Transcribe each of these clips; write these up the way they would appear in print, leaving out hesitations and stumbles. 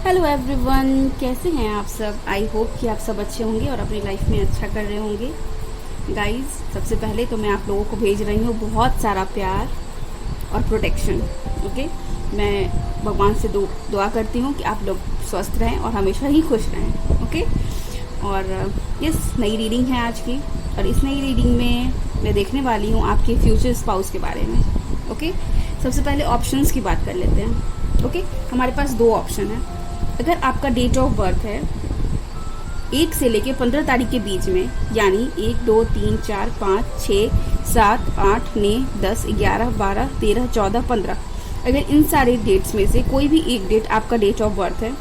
Hello everyone, कैसे हैं आप सब। आई होप कि आप सब अच्छे होंगे और अपनी लाइफ में अच्छा कर रहे होंगे। गाइस, सबसे पहले तो मैं आप लोगों को भेज रही हूँ बहुत सारा प्यार और प्रोटेक्शन। ओके, मैं भगवान से दुआ करती हूँ कि आप लोग स्वस्थ रहें और हमेशा ही खुश रहें। ओके, और यस, नई रीडिंग है आज की, और इस नई रीडिंग में मैं देखने वाली हूँ आपके फ्यूचर स्पाउस के बारे में। ओके, सबसे पहले ऑप्शंस की बात कर लेते हैं। ओके, हमारे पास दो ऑप्शन है। अगर आपका डेट ऑफ बर्थ है 1 से लेके 15 तारीख के बीच में, यानी 1, 2, 3, 4, 5, 6, 7, 8, 9, 10, 11, 12, 13, 14, 15, अगर इन सारे डेट्स में से कोई भी एक डेट आपका डेट ऑफ बर्थ है,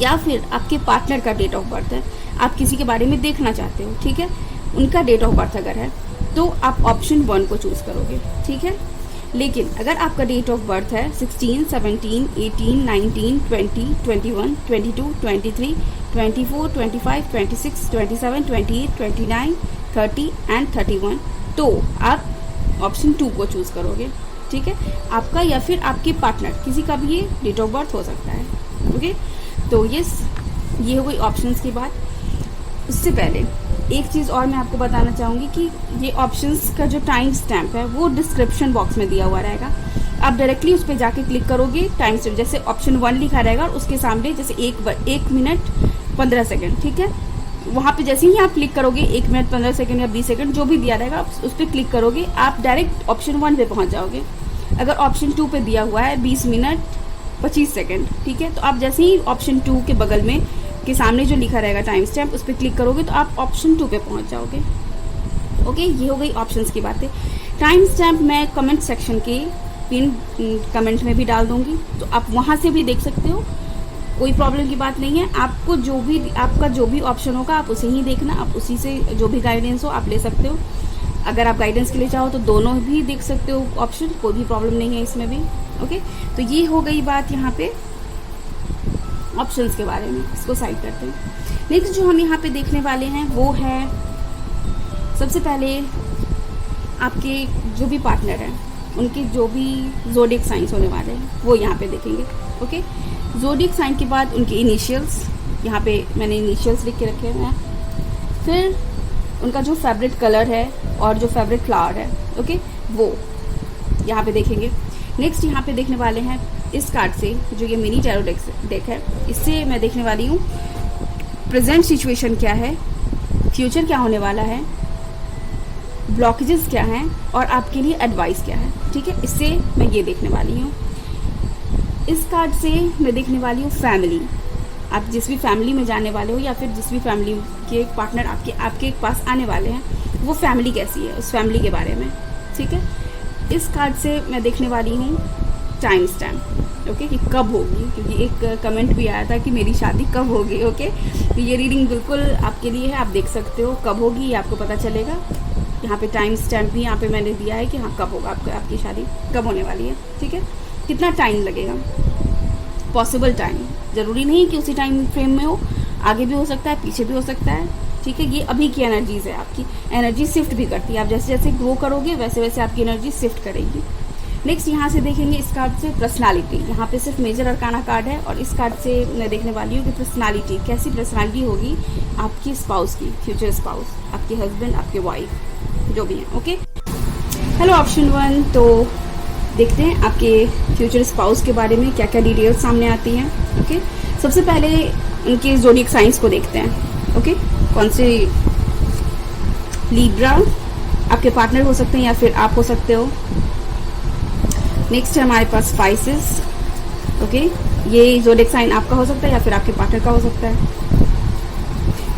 या फिर आपके पार्टनर का डेट ऑफ बर्थ है, आप किसी के बारे में देखना चाहते हो, ठीक है, उनका डेट ऑफ बर्थ अगर है, तो आप ऑप्शन 1 को चूज करोगे, ठीक है। लेकिन अगर आपका डेट ऑफ बर्थ है 16, 17, 18, 19, 20, 21, 22, 23, 24, 25, 26, 27, 28, 29, 30 एंड 31, तो आप ऑप्शन 2 को चूज करोगे, ठीक है। आपका या फिर आपके पार्टनर किसी का भी ये डेट ऑफ बर्थ हो सकता है। ओके, तो ये हो गई ऑप्शंस की बात। उससे पहले एक चीज़ और मैं आपको बताना चाहूँगी कि ये ऑप्शंस का जो टाइम स्टैम्प है वो डिस्क्रिप्शन बॉक्स में दिया हुआ रहेगा। आप डायरेक्टली उस पर जाके क्लिक करोगे, टाइम स्टैम्प जैसे ऑप्शन 1 लिखा रहेगा और उसके सामने जैसे 1 मिनट 15 सेकेंड, ठीक है, वहाँ पे जैसे ही आप क्लिक करोगे 1 मिनट 15 सेकेंड या 20 सेकेंड जो भी दिया रहेगा, उस पर क्लिक करोगे, आप डायरेक्ट ऑप्शन 1 पे पहुँच जाओगे। अगर ऑप्शन 2 पे दिया हुआ है 20 मिनट 25 सेकेंड, ठीक है, तो आप जैसे ही ऑप्शन 2 के बगल में के सामने जो लिखा रहेगा टाइम स्टैम्प, उस पर क्लिक करोगे तो आप ऑप्शन 2 पे पहुंच जाओगे। ओके, ये हो गई ऑप्शंस की बातें। टाइम स्टैम्प मैं कमेंट सेक्शन के पिन कमेंट में भी डाल दूंगी, तो आप वहां से भी देख सकते हो, कोई प्रॉब्लम की बात नहीं है। आपको आपका जो भी ऑप्शन होगा आप उसे ही देखना, आप उसी से जो भी गाइडेंस हो आप ले सकते हो। अगर आप गाइडेंस के लिए चाहो तो दोनों भी देख सकते हो ऑप्शन, कोई भी प्रॉब्लम नहीं है इसमें भी। ओके, तो ये हो गई बात यहाँ पे ऑप्शंस के बारे में, इसको साइड करते हैं। नेक्स्ट जो हम यहाँ पे देखने वाले हैं वो है, सबसे पहले आपके जो भी पार्टनर हैं उनके जो भी ज़ोडिएक साइंस होने वाले हैं वो यहाँ पे देखेंगे। ओके, ज़ोडिएक साइन के बाद उनके इनिशियल्स, यहाँ पे मैंने इनिशियल्स लिख के रखे हैं। फिर उनका जो फेवरेट कलर है और जो फेवरेट फ्लावर है, ओके, वो यहाँ पे देखेंगे। नेक्स्ट यहाँ पे देखने वाले हैं इस कार्ड से, जो ये मिनी टैरो डेक है, इससे मैं देखने वाली हूँ प्रेजेंट सिचुएशन क्या है, फ्यूचर क्या होने वाला है, ब्लॉकेजेस क्या हैं और आपके लिए एडवाइस क्या है, ठीक है, इससे मैं ये देखने वाली हूँ। इस कार्ड से मैं देखने वाली हूँ फैमिली, आप जिस भी फैमिली में जाने वाले हो या फिर जिस भी फैमिली के पार्टनर आपके पास आने वाले हैं वो फैमिली कैसी है, उस फैमिली के बारे में, ठीक है। इस कार्ड से मैं देखने वाली हूँ टाइम स्टैम्प, ओके, कि कब होगी, क्योंकि एक कमेंट भी आया था कि मेरी शादी कब होगी। ओके, तो ये रीडिंग बिल्कुल आपके लिए है, आप देख सकते हो कब होगी, ये आपको पता चलेगा। यहाँ पे टाइम स्टैम्प भी यहाँ पे मैंने दिया है कि हाँ कब होगा आपकी शादी, कब होने वाली है, ठीक है, कितना टाइम लगेगा, पॉसिबल टाइम, ज़रूरी नहीं कि उसी टाइम फ्रेम में हो, आगे भी हो सकता है पीछे भी हो सकता है, ठीक है। ये अभी की एनर्जीज है, आपकी एनर्जी शिफ्ट भी करती है, आप जैसे जैसे ग्रो करोगे वैसे वैसे आपकी एनर्जी शिफ्ट करेगी। नेक्स्ट यहाँ से देखेंगे इस कार्ड से पर्सनालिटी, यहाँ पे सिर्फ मेजर अरकाना कार्ड है और इस कार्ड से मैं देखने वाली हूँ कि पर्सनालिटी, कैसी पर्सनालिटी होगी आपकी स्पाउस की, फ्यूचर स्पाउस, आपके हस्बैंड, आपके वाइफ, जो भी है। ओके, हेलो ऑप्शन 1, तो देखते हैं आपके फ्यूचर स्पाउस के बारे में क्या क्या डिटेल्स सामने आती हैं। ओके, सबसे पहले उनके ज़ोडिएक साइंस को देखते हैं। ओके, कौन से, लिब्रा आपके पार्टनर हो सकते हैं या फिर आप हो सकते हो। नेक्स्ट है हमारे पास स्पाइसेस, ओके, ये ज़ोडिएक साइन आपका हो सकता है या फिर आपके पार्टनर का हो सकता है।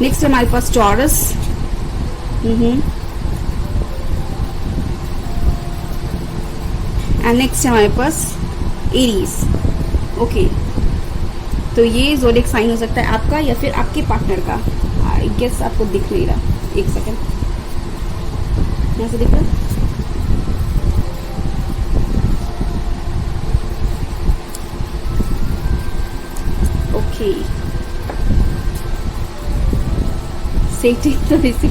नेक्स्ट है हमारे पास टॉरस, एंड नेक्स्ट है हमारे पास एरीज। ओके, तो ये ज़ोडिएक साइन हो सकता है आपका या फिर आपके पार्टनर का। आई गेस आपको दिख नहीं रहा, एक सेकेंड, यहाँ से दिख रहा, ओके, सेटिंग तो इसी,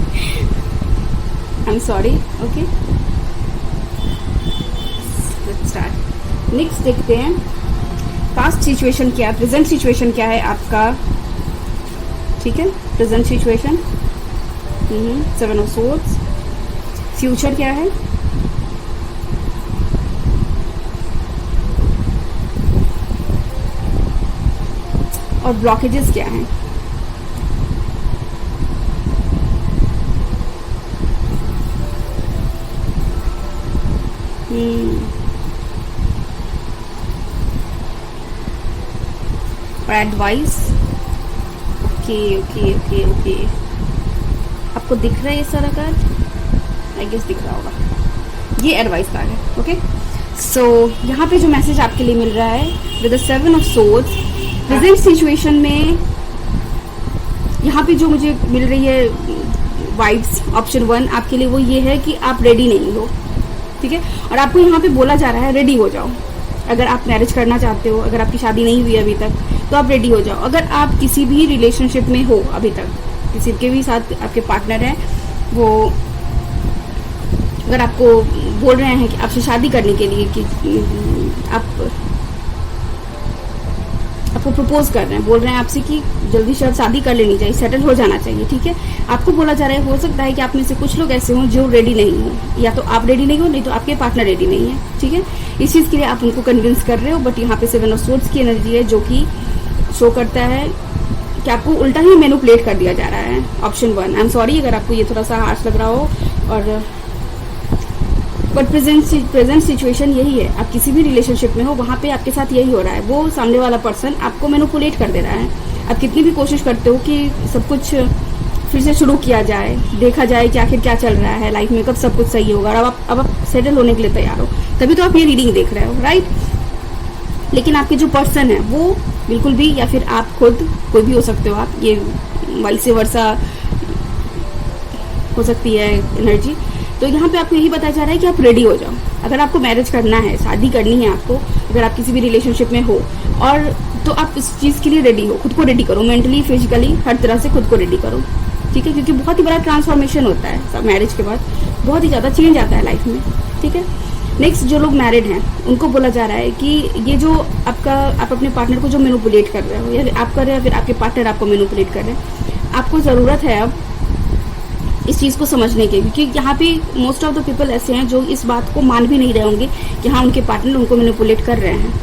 I am sorry. Okay, let's start. Next देखते हैं पास्ट सिचुएशन क्या है, प्रेजेंट सिचुएशन क्या है आपका, ठीक है, present situation, 7 of swords, future क्या है, और ब्लॉकेजेस क्या हैं। और advice, okay okay okay okay, आपको दिख रहा है ये सारा कार्ड, आई गेस दिख रहा होगा, ये एडवाइस कार्ड है। ओके, सो यहाँ पे जो मैसेज आपके लिए मिल रहा है with the 7 of swords, present situation में यहाँ पे जो मुझे मिल रही है वाइब्स, ऑप्शन 1 आपके लिए वो ये है कि आप रेडी नहीं हो, ठीक है, और आपको यहाँ पे बोला जा रहा है रेडी हो जाओ। अगर आप मैरिज करना चाहते हो, अगर आपकी शादी नहीं हुई अभी तक, तो आप रेडी हो जाओ। अगर आप किसी भी रिलेशनशिप में हो अभी तक, किसी के भी साथ आपके पार्टनर है, वो अगर आपको बोल रहे हैं कि आपसे शादी करने के लिए, कि आपको प्रपोज कर रहे हैं, बोल रहे हैं आपसे कि जल्दी से शादी कर लेनी चाहिए, सेटल हो जाना चाहिए, ठीक है, आपको बोला जा रहा है, हो सकता है कि आप में से कुछ लोग ऐसे हों जो रेडी नहीं हो, या तो आप रेडी नहीं हो, नहीं तो आपके पार्टनर रेडी नहीं है, ठीक है, इस चीज़ के लिए आप उनको कन्विंस कर रहे हो। बट यहाँ पे 7 ऑफ सोर्ड्स की एनर्जी है जो कि शो करता है कि आपको उल्टा ही मैनिपुलेट कर दिया जा रहा है। ऑप्शन 1, आई एम सॉरी अगर आपको ये थोड़ा सा हार्श लग रहा हो, और बट प्रेजेंट सिचुएशन यही है, आप किसी भी रिलेशनशिप में हो, वहाँ पे आपके साथ यही हो रहा है, वो सामने वाला पर्सन आपको मैनिपुलेट कर दे रहा है। आप कितनी भी कोशिश करते हो कि सब कुछ फिर से शुरू किया जाए, देखा जाए कि आखिर क्या चल रहा है लाइफ में, कब सब कुछ सही होगा, और अब आप सेटल होने के लिए तैयार हो, तभी तो आप ये रीडिंग देख रहे हो, राइट। लेकिन आपके जो पर्सन है वो बिल्कुल भी, या फिर आप खुद, कोई भी हो सकते हो आप, ये वाइस वर्सा हो सकती है एनर्जी। तो यहाँ पे आपको यही बताया जा रहा है कि आप रेडी हो जाओ। अगर आपको मैरिज करना है, शादी करनी है आपको, अगर आप किसी भी रिलेशनशिप में हो, और तो आप इस चीज़ के लिए रेडी हो, खुद को रेडी करो, मेंटली, फिजिकली, हर तरह से खुद को रेडी करो, ठीक है, क्योंकि बहुत ही बड़ा ट्रांसफॉर्मेशन होता है मैरिज के बाद, बहुत ही ज़्यादा चेंज आता है लाइफ में, ठीक है। नेक्स्ट, जो लोग मैरिड हैं उनको बोला जा रहा है कि ये जो आप अपने पार्टनर को जो मैनिपुलेट कर रहे हो, या फिर आप कर रहे हो, या फिर आपके पार्टनर आपको मैनिपुलेट कर रहे हैं, आपको ज़रूरत है अब इस चीज़ को समझने की, क्योंकि यहाँ पे मोस्ट ऑफ द पीपल ऐसे हैं जो इस बात को मान भी नहीं रहे होंगे कि हाँ उनके पार्टनर उनको मैनिपुलेट कर रहे हैं।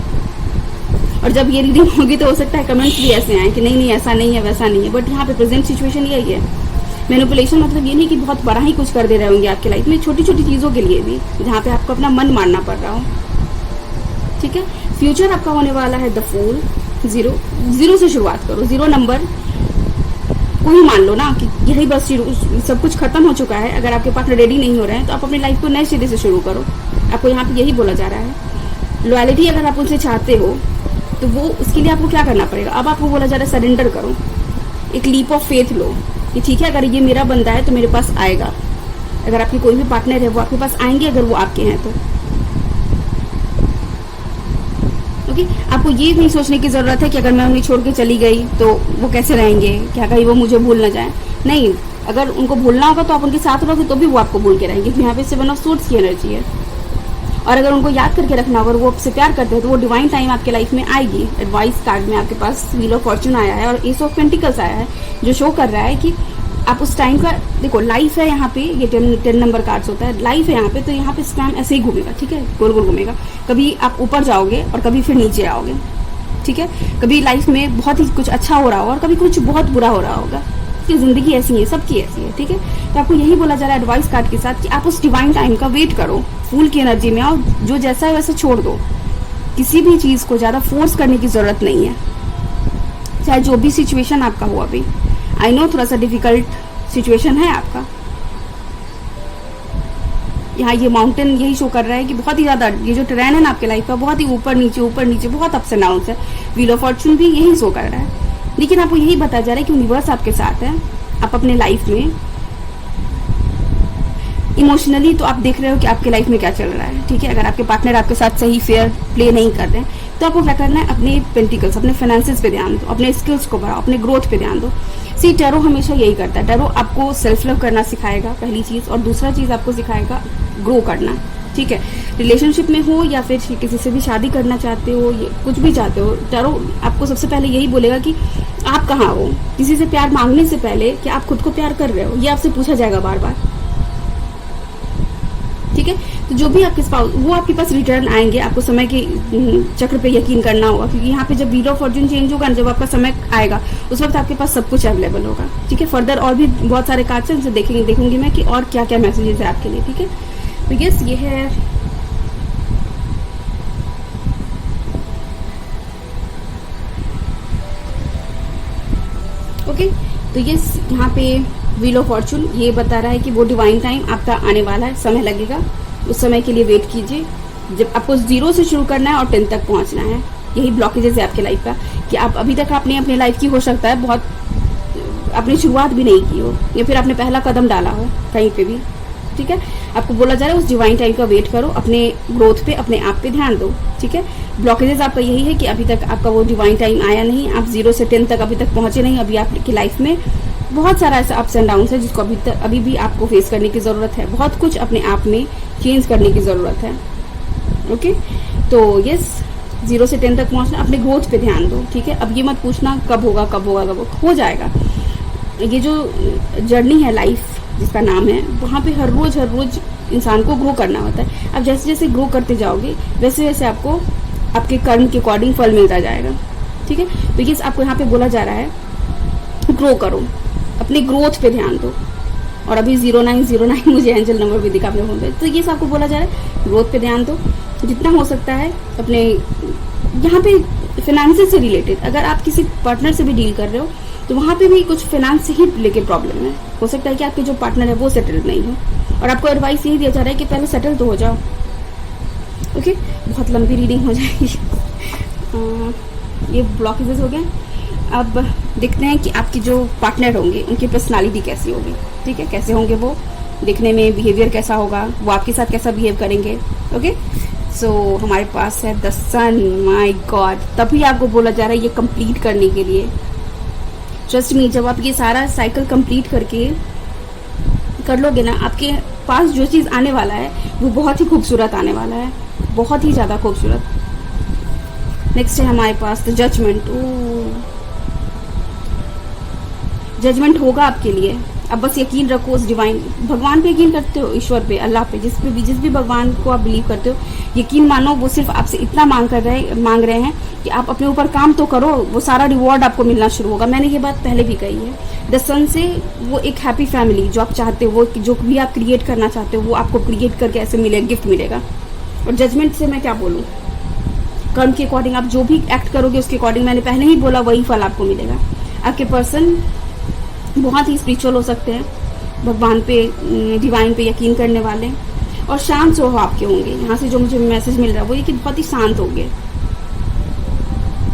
और जब ये रीडिंग होगी तो हो सकता है कमेंट्स भी ऐसे आए कि नहीं नहीं ऐसा नहीं है, वैसा नहीं है, बट यहाँ पे प्रेजेंट सिचुएशन यही है। मैनिपुलेशन मतलब ये नहीं कि बहुत बड़ा ही कुछ कर दे रहे होंगे आपके लाइफ में, छोटी छोटी चीज़ों के लिए भी, जहाँ पे आपको अपना मन मानना पड़ रहा हो, ठीक है। फ्यूचर आपका होने वाला है द फूल, 0 से शुरुआत करो, 0 नंबर को ही मान लो ना कि यही बस सब कुछ खत्म हो चुका है। अगर आपके पार्टनर रेडी नहीं हो रहे हैं तो आप अपनी लाइफ को नए सिरे से शुरू करो। आपको यहाँ पे यही बोला जा रहा है। लॉयल्टी अगर आप उनसे चाहते हो तो वो उसके लिए आपको क्या करना पड़ेगा, अब आपको बोला जा रहा है सरेंडर करो, एक लीप ऑफ फेथ लो कि ठीक है, अगर ये मेरा बंदा है तो मेरे पास आएगा। अगर आपके कोई भी पार्टनर है वो आपके पास आएंगे, अगर वो आपके हैं तो ओके। आपको ये नहीं सोचने की ज़रूरत है कि अगर मैं उन्हें छोड़ के चली गई तो वो कैसे रहेंगे, क्या कहीं वो मुझे भूल ना जाए। नहीं, अगर उनको भूलना होगा तो आप उनके साथ रहोगे तो भी वो आपको भूल के रहेंगे, क्योंकि यहाँ पे 7 ऑफ सोर्ड्स की एनर्जी है। और अगर उनको याद करके रखना होगा और वो आपसे प्यार करते हैं तो वो डिवाइन टाइम आपके लाइफ में आएगी। एडवाइस कार्ड में आपके पास व्हील ऑफ फॉर्च्यून आया है और एस ऑफ पेंटिकल्स आया है, जो शो कर रहा है कि आप उस टाइम का, देखो लाइफ है यहाँ पे, ये 10 नंबर कार्ड्स होता है, लाइफ है यहाँ पे, तो यहाँ पे स्पैम ऐसे ही घूमेगा, ठीक है, गोल गोल घूमेगा। कभी आप ऊपर जाओगे और कभी फिर नीचे आओगे, ठीक है। कभी लाइफ में बहुत ही कुछ अच्छा हो रहा होगा और कभी कुछ बहुत बुरा हो रहा होगा, कि जिंदगी ऐसी है, सबकी ऐसी है, ठीक है। तो आपको यही बोला जा रहा है एडवाइस कार्ड के साथ कि आप उस डिवाइन टाइम का वेट करो, फूल की एनर्जी में आओ, जो जैसा है वैसे छोड़ दो। किसी भी चीज़ को ज़्यादा फोर्स करने की ज़रूरत नहीं है, चाहे जो भी सिचुएशन आपका हो। अभी आई नो थोड़ा सा डिफिकल्ट सिचुएशन है आपका। यहाँ ये माउंटेन यही शो कर रहा है कि बहुत ही ज़्यादा ये जो ट्रेन है ना आपके लाइफ का, बहुत ही ऊपर नीचे बहुत अप्स एंड डाउन्स है। व्हील ऑफ फॉर्च्यून भी यही शो कर रहा है, लेकिन आपको यही बताया जा रहा है कि यूनिवर्स आपके साथ है। आप अपने लाइफ में इमोशनली तो आप देख रहे हो कि आपके लाइफ में क्या चल रहा है, ठीक है। अगर आपके पार्टनर आपके साथ सही फेयर प्ले नहीं कर रहे हैं तो आपको क्या करना है, अपने पेंटिकल्स, अपने फाइनेंसेस पे ध्यान दो, अपने स्किल्स को बढ़ाओ, अपने ग्रोथ पे ध्यान दो। सी टैरो हमेशा यही करता है। टैरो आपको सेल्फ लव करना सिखाएगा, पहली चीज़, और दूसरा चीज़ आपको सिखाएगा ग्रो करना, ठीक है, रिलेशनशिप में हो या फिर किसी से भी शादी करना चाहते हो, ये कुछ भी चाहते हो, चारों आपको सबसे पहले यही बोलेगा कि आप कहाँ हो। किसी से प्यार मांगने से पहले कि आप खुद को प्यार कर रहे हो, ये आपसे पूछा जाएगा बार बार। ठीक है, तो जो भी आपके पास वो आपके पास रिटर्न आएंगे। आपको समय के चक्र पे यकीन करना होगा, क्योंकि यहाँ पे जब व्हील ऑफ फॉर्च्यून चेंज होगा ना, जब आपका समय आएगा उस वक्त आपके पास सब कुछ अवेलेबल होगा। ठीक है, फर्दर और भी बहुत सारे कार्ड्स हैं, उनसे देखूंगी मैं कि और क्या क्या मैसेजेस है आपके लिए। ठीक है, तो यस, ये है ओके। तो ये यहाँ पे व्हील ऑफ फॉर्चून ये बता रहा है कि वो डिवाइन टाइम आपका आने वाला है, समय लगेगा, उस समय के लिए वेट कीजिए। जब आपको 0 से शुरू करना है और 10 तक पहुंचना है, यही ब्लॉकेजेस है आपके लाइफ का, कि आप अभी तक आपने अपने लाइफ की हो सकता है बहुत आपने शुरुआत भी नहीं की हो, या फिर आपने पहला कदम डाला हो कहीं पे भी। ठीक है, आपको बोला जा रहा है उस डिवाइन टाइम का वेट करो, अपने ग्रोथ पे, अपने आप पे ध्यान दो। ठीक है, ब्लॉकेजेस आपका यही है कि अभी तक आपका वो डिवाइन टाइम आया नहीं, आप 0 से 10 तक अभी तक पहुंचे नहीं। अभी आपकी लाइफ में बहुत सारा ऐसा अप्स एंड डाउन है जिसको अभी भी आपको फेस करने की जरूरत है। बहुत कुछ अपने आप में चेंज करने की जरूरत है। ओके, तो यस, 0 से 10 तक पहुंचना, अपने ग्रोथ पे ध्यान दो। ठीक है, अब ये मत पूछना कब होगा कब होगा कब होगा, हो जाएगा। ये जो जर्नी है लाइफ जिसका नाम है, वहाँ पे हर रोज इंसान को ग्रो करना होता है। अब जैसे जैसे ग्रो करते जाओगे वैसे वैसे आपको आपके कर्म के अकॉर्डिंग फल मिलता जाएगा। ठीक है, तो ये आपको यहाँ पे बोला जा रहा है ग्रो करो, अपने ग्रोथ पे ध्यान दो। और अभी 0909 मुझे एंजल नंबर भी दिखा अपने फोन पे, तो ये आपको बोला जा रहा है ग्रोथ पे ध्यान दो जितना हो सकता है। अपने यहाँ पे फाइनेंस से रिलेटेड अगर आप किसी पार्टनर से भी डील कर रहे हो तो वहाँ पे भी कुछ फाइनेंस से ही लेके प्रॉब्लम है। हो सकता है कि आपके जो पार्टनर है वो सेटल्ड नहीं हो, और आपको एडवाइस यही दिया जा रहा है कि पहले सेटल तो हो जाओ। ओके, बहुत लंबी रीडिंग हो जाएगी। ये ब्लॉकेजेस हो गए। अब देखते हैं कि आपके जो पार्टनर होंगे उनकी पर्सनालिटी कैसी होगी। ठीक है, कैसे होंगे वो, दिखने में बिहेवियर कैसा होगा, वो आपके साथ कैसा बिहेव करेंगे। ओके, सो हमारे पास है द सन। माय गॉड, तभी आपको बोला जा रहा है ये कंप्लीट करने के लिए। ट्रस्ट मी, जब आप ये सारा साइकिल कंप्लीट करके कर लोगे ना, आपके पास जो चीज़ आने वाला है वो बहुत ही खूबसूरत आने वाला है, बहुत ही ज़्यादा खूबसूरत। नेक्स्ट है हमारे पास द जजमेंट। जजमेंट होगा आपके लिए। अब बस यकीन रखो उस डिवाइन भगवान पे यकीन करते हो, ईश्वर पे, अल्लाह पे, जिस भी भगवान को आप बिलीव करते हो, यकीन मानो वो सिर्फ आपसे इतना मांग रहे हैं कि आप अपने ऊपर काम तो करो, वो सारा रिवॉर्ड आपको मिलना शुरू होगा। मैंने ये बात पहले भी कही है। द सन से वो एक हैप्पी फैमिली जो आप चाहते हो, वो जो भी आप क्रिएट करना चाहते हो वो आपको क्रिएट करके ऐसे मिलेगा, गिफ्ट मिलेगा। और जजमेंट से मैं क्या बोलूँ, कर्म के अकॉर्डिंग आप जो भी एक्ट करोगे उसके अकॉर्डिंग, मैंने पहले ही बोला, वही फल आपको मिलेगा। आपके पर्सन बहुत ही स्पिरिचुअल हो सकते हैं, भगवान पे, डिवाइन पे यकीन करने वाले, और शांत स्वभाव आपके होंगे। यहाँ से जो मुझे मैसेज मिल रहा है वो ये कि बहुत ही शांत होंगे।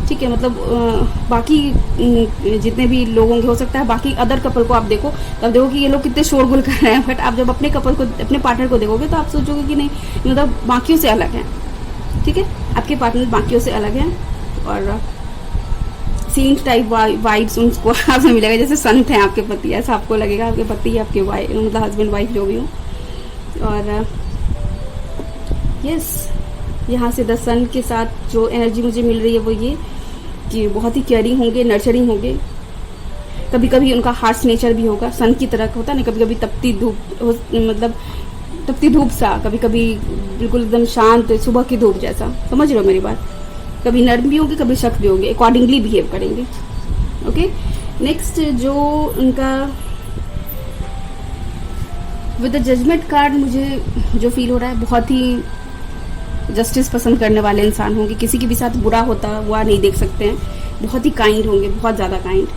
ठीक है, मतलब बाकी जितने भी लोग होंगे, हो सकता है बाकी अदर कपल को आप देखो तो आप देखो कि ये लोग कितने शोरगुल कर रहे हैं, बट आप जब अपने कपल को, अपने पार्टनर को देखोगे तो आप सोचोगे कि नहीं, मतलब बाकियों से अलग है। ठीक है, आपके पार्टनर बाकियों से अलग है, और सेंट टाइप वाइब्स उनको आपसे मिलेगा, जैसे संत हैं आपके पति, ऐसा आपको लगेगा आपके पति, आपके वाइफ, मतलब हस्बैंड वाइफ जो भी हो। और यस, यहाँ से द सन के साथ जो एनर्जी मुझे मिल रही है वो ये कि बहुत ही केयरिंग होंगे, नर्चरिंग होंगे। कभी कभी उनका हार्श नेचर भी होगा, सन की तरह होता है ना, कभी कभी तपती धूप, मतलब तपती धूप सा, कभी कभी बिल्कुल एकदम शांत सुबह की धूप जैसा, समझ रहे हो मेरी बात। कभी नर्म भी होंगे, कभी सख्त भी होंगे, अकॉर्डिंगली बिहेव करेंगे। ओके, नेक्स्ट जो उनका विद द जजमेंट कार्ड मुझे जो फील हो रहा है, बहुत ही जस्टिस पसंद करने वाले इंसान होंगे। किसी के भी साथ बुरा होता हुआ नहीं देख सकते हैं। बहुत ही काइंड होंगे, बहुत ज़्यादा काइंड।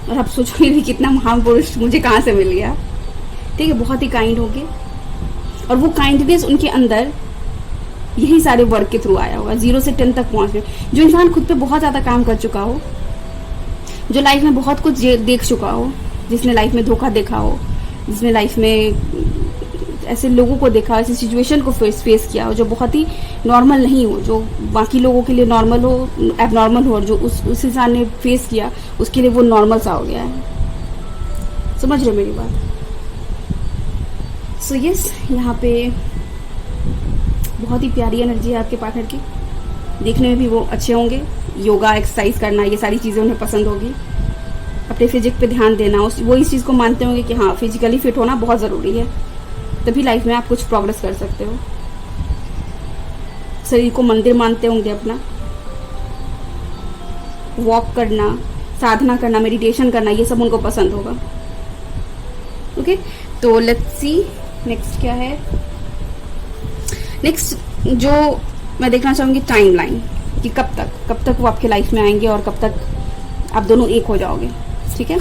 और आप सोचोगे भी कितना महापुरुष मुझे कहाँ से मिल गया। ठीक है, बहुत ही काइंड होंगे, और वो काइंडनेस उनके अंदर यही सारे वर्क के थ्रू आया होगा। 0 से 10 तक पहुँच गए। जो इंसान खुद पे बहुत ज़्यादा काम कर चुका हो, जो लाइफ में बहुत कुछ देख चुका हो, जिसने लाइफ में धोखा देखा हो, जिसने लाइफ में ऐसे लोगों को देखा, ऐसी सिचुएशन को फेस किया हो जो बहुत ही नॉर्मल नहीं हो, जो बाकी लोगों के लिए नॉर्मल हो, एबनॉर्मल हो, और जो उस इंसान ने फेस किया उसके लिए वो नॉर्मल सा हो गया है। समझ रहे हो मेरी बात। सो यस, यहाँ पे बहुत ही प्यारी एनर्जी है आपके पार्टनर की, देखने में भी वो अच्छे होंगे। योगा एक्सरसाइज करना ये सारी चीज़ें उन्हें पसंद होगी। अपने फिजिक पे ध्यान देना, वो इस चीज़ को मानते होंगे कि हाँ फिजिकली फिट होना बहुत ज़रूरी है, तभी लाइफ में आप कुछ प्रोग्रेस कर सकते हो। शरीर को मंदिर मानते होंगे अपना। वॉक करना, साधना करना, मेडिटेशन करना, ये सब उनको पसंद होगा। ओके, तो लेट्स सी नेक्स्ट क्या है। नेक्स्ट जो मैं देखना चाहूँगी टाइम लाइन, कि कब तक वो आपके लाइफ में आएंगे और कब तक आप दोनों एक हो जाओगे। ठीक है,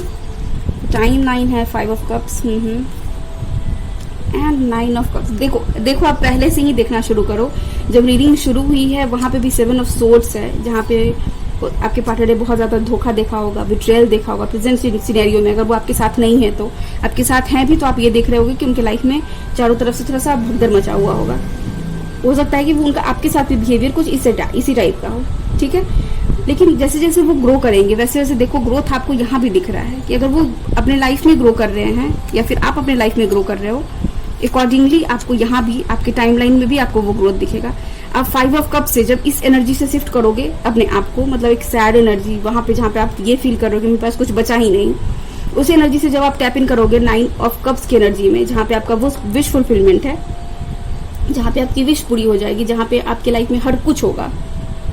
टाइम लाइन है 5 of cups and 9 of cups. देखो आप पहले से ही देखना शुरू करो। जब रीडिंग शुरू हुई है वहां पे भी 7 ऑफ सोर्ड्स है, जहाँ पे आपके पार्टनर ने बहुत ज्यादा धोखा देखा होगा, बिट्रेयल देखा होगा प्रेजेंट सिनेरियो में। अगर वो आपके साथ नहीं है तो, आपके साथ हैं भी तो आप ये देख रहे होगे कि उनके लाइफ में चारों तरफ से थोड़ा सा भगदड़ मचा हुआ होगा। हो सकता है कि वो उनका आपके साथ भी बिहेवियर कुछ इसी टाइप का हो। ठीक है, लेकिन जैसे जैसे वो ग्रो करेंगे वैसे वैसे देखो ग्रोथ आपको यहाँ भी दिख रहा है कि अगर वो अपने लाइफ में ग्रो कर रहे हैं या फिर आप अपने लाइफ में ग्रो कर रहे हो, अकॉर्डिंगली आपको यहाँ भी आपके टाइमलाइन में भी आपको वो ग्रोथ दिखेगा। आप 5 ऑफ कप से जब इस एनर्जी से शिफ्ट करोगे अपने आप को, मतलब एक सैड एनर्जी वहां पे जहाँ पे आप ये फील करोगे मेरे पास कुछ बचा ही नहीं, उस एनर्जी से जब आप टैप इन करोगे 9 ऑफ कप्स की एनर्जी में, जहाँ पे आपका वो विश फुलफिलमेंट है, जहाँ पे आपकी विश पूरी हो जाएगी, जहाँ पे आपके लाइफ में हर कुछ होगा,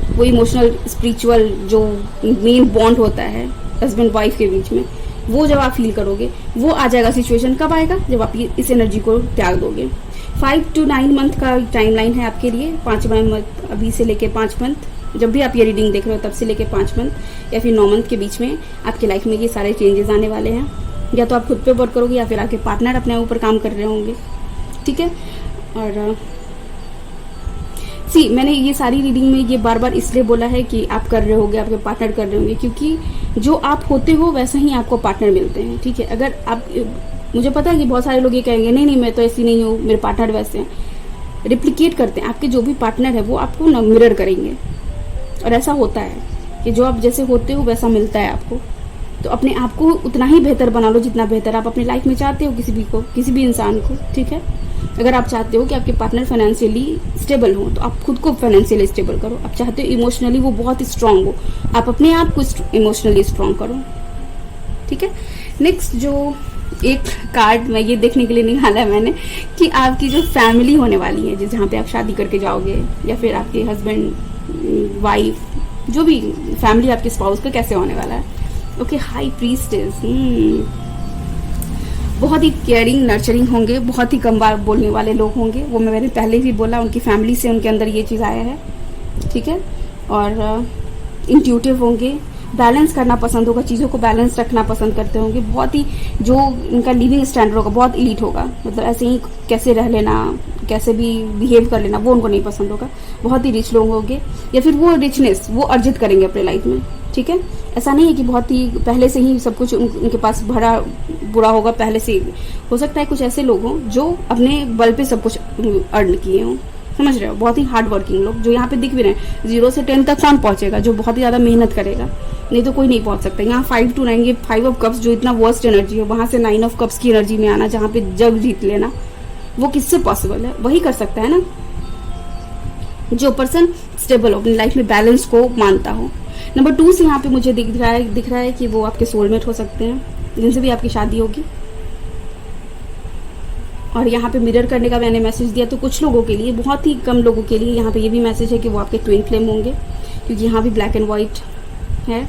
वो इमोशनल स्पिरिचुअल जो मेन बॉन्ड होता है हस्बैंड वाइफ के बीच में, वो जब आप फील करोगे वो आ जाएगा। सिचुएशन कब आएगा? जब आप इस एनर्जी को त्याग दोगे। 5 to 9 मंथ का टाइमलाइन है आपके लिए। 5 मंथ अभी से लेके 5 मंथ, जब भी आप ये रीडिंग देख रहे हो तब से लेके 5 मंथ या फिर 9 मंथ के बीच में आपकी लाइफ में ये सारे चेंजेस आने वाले हैं। या तो आप खुद पे वर्क करोगे या फिर आपके पार्टनर अपने ऊपर काम कर रहे होंगे। ठीक है, और मैंने ये सारी रीडिंग में ये बार बार इसलिए बोला है कि आप कर रहे होगे, आपके पार्टनर कर रहे होंगे, क्योंकि जो आप होते हो वैसा ही आपको पार्टनर मिलते हैं। ठीक है, अगर आप, मुझे पता है कि बहुत सारे लोग ये कहेंगे नहीं मैं तो ऐसी नहीं हूँ, मेरे पार्टनर वैसे हैं। रिप्लिकेट करते हैं, आपके जो भी पार्टनर है वो आपको ना मिरर करेंगे, और ऐसा होता है कि जो आप जैसे होते हो वैसा मिलता है आपको। तो अपने आप को उतना ही बेहतर बना लो जितना बेहतर आप अपनी लाइफ में चाहते हो, किसी भी इंसान को। ठीक है, अगर आप चाहते हो कि आपके पार्टनर फाइनेंशियली स्टेबल हो तो आप खुद को फाइनेंशियली स्टेबल करो। आप चाहते हो इमोशनली वो बहुत स्ट्रांग हो, आप अपने आप को इमोशनली स्ट्रांग करो। ठीक है, नेक्स्ट जो एक कार्ड मैं ये देखने के लिए निकाला है मैंने कि आपकी जो फैमिली होने वाली है, जहाँ पे आप शादी करके जाओगे, या फिर आपके हस्बैंड वाइफ जो भी फैमिली आपके स्पाउस का कैसे होने वाला है। ओके, हाई प्रीस्टेस बहुत ही केयरिंग नर्चरिंग होंगे, बहुत ही कम बार बोलने वाले लोग होंगे। वो मैंने पहले भी बोला, उनकी फैमिली से उनके अंदर ये चीज़ आया है। ठीक है, और इंट्यूटिव होंगे, बैलेंस करना पसंद होगा, चीज़ों को बैलेंस रखना पसंद करते होंगे। बहुत ही जो उनका लिविंग स्टैंडर्ड होगा बहुत इलीट होगा, मतलब ऐसे ही कैसे रह लेना, कैसे भी बिहेव कर लेना वो उनको नहीं पसंद होगा। बहुत ही रिच लोग होंगे, या फिर वो रिचनेस वो अर्जित करेंगे अपने लाइफ में। ठीक है, ऐसा नहीं है कि बहुत ही पहले से ही सब कुछ उनके पास भरा बुरा होगा पहले से। हो सकता है कुछ ऐसे लोग हों जो अपने बल पे सब कुछ अर्न किए हों, समझ रहे हो, बहुत ही हार्ड वर्किंग लोग जो यहाँ पे दिख भी रहे हैं। 0 से 10 तक कौन पहुंचेगा? जो बहुत ही ज्यादा मेहनत करेगा, नहीं तो कोई नहीं पहुंच सकता। यहाँ 5 to 9 ये 5 ऑफ कप्स जो इतना वर्स्ट एनर्जी है, वहां से 9 ऑफ कप्स की एनर्जी में आना, जहाँ पे जग जीत लेना, वो किससे पॉसिबल है? वही कर सकता है ना जो पर्सन स्टेबल हो, अपनी लाइफ में बैलेंस को मानता हो। नंबर 2 से यहाँ पे मुझे दिख रहा है कि वो आपके सोलमेट हो सकते हैं, जिनसे भी आपकी शादी होगी। और यहाँ पे मिरर करने का मैंने मैसेज दिया, तो कुछ लोगों के लिए, बहुत ही कम लोगों के लिए यहाँ पे ये भी मैसेज है कि वो आपके ट्विन फ्लेम होंगे, क्योंकि यहाँ भी ब्लैक एंड व्हाइट है।